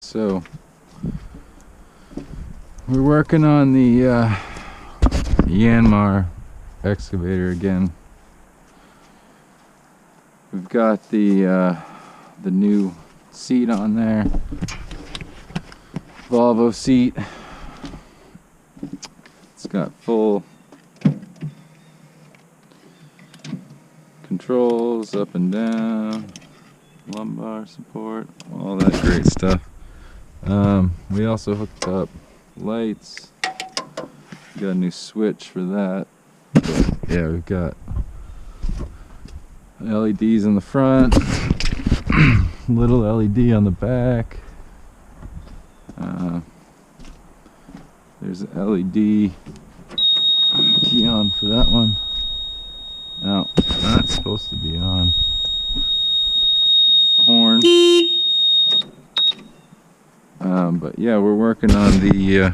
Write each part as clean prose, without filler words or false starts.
So we're working on the Yanmar excavator again. We've got the new seat on there, Volvo seat. It's got full controls up and down, lumbar support, all that great stuff. We also hooked up lights. We got a new switch for that. But yeah, we've got LEDs in the front, little LED on the back. There's an LED key on for that one. Now, that's supposed to be on. Horn. But yeah, we're working on the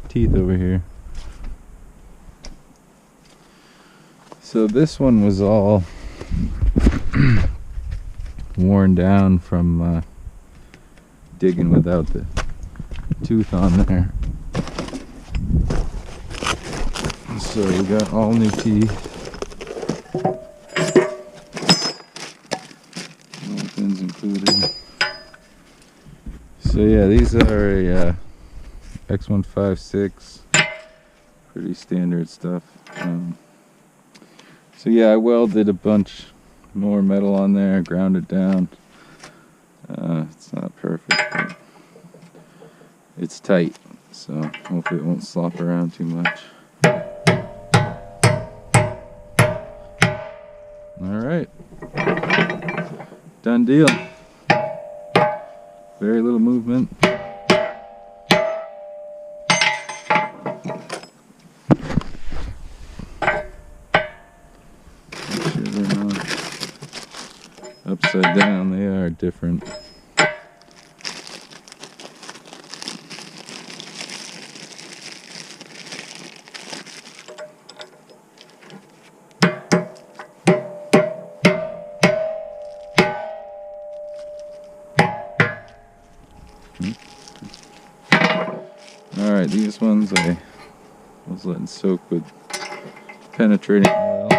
teeth over here. So this one was all worn down from digging without the tooth on there. So we got all new teeth. All pins included. So yeah, these are a X156, pretty standard stuff. So yeah, I welded a bunch more metal on there, ground it down. It's not perfect, but it's tight, so hopefully it won't slop around too much. Alright, done deal. Very little movement. Make sure they're not upside down. They are different. Alright, these ones I was letting soak with penetrating oil.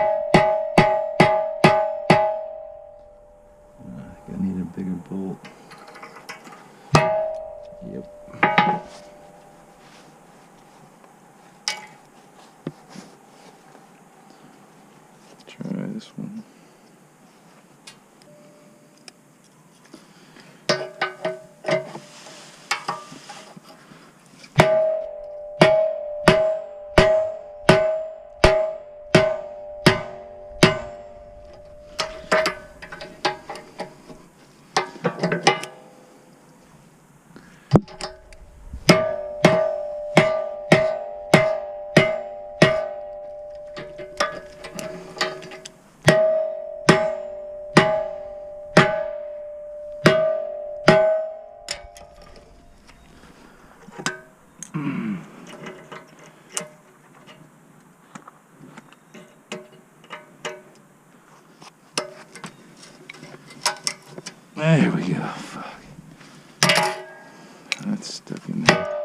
I need a bigger bolt. Yep. Let's try this one. There we go. Fuck. That's stuck in there.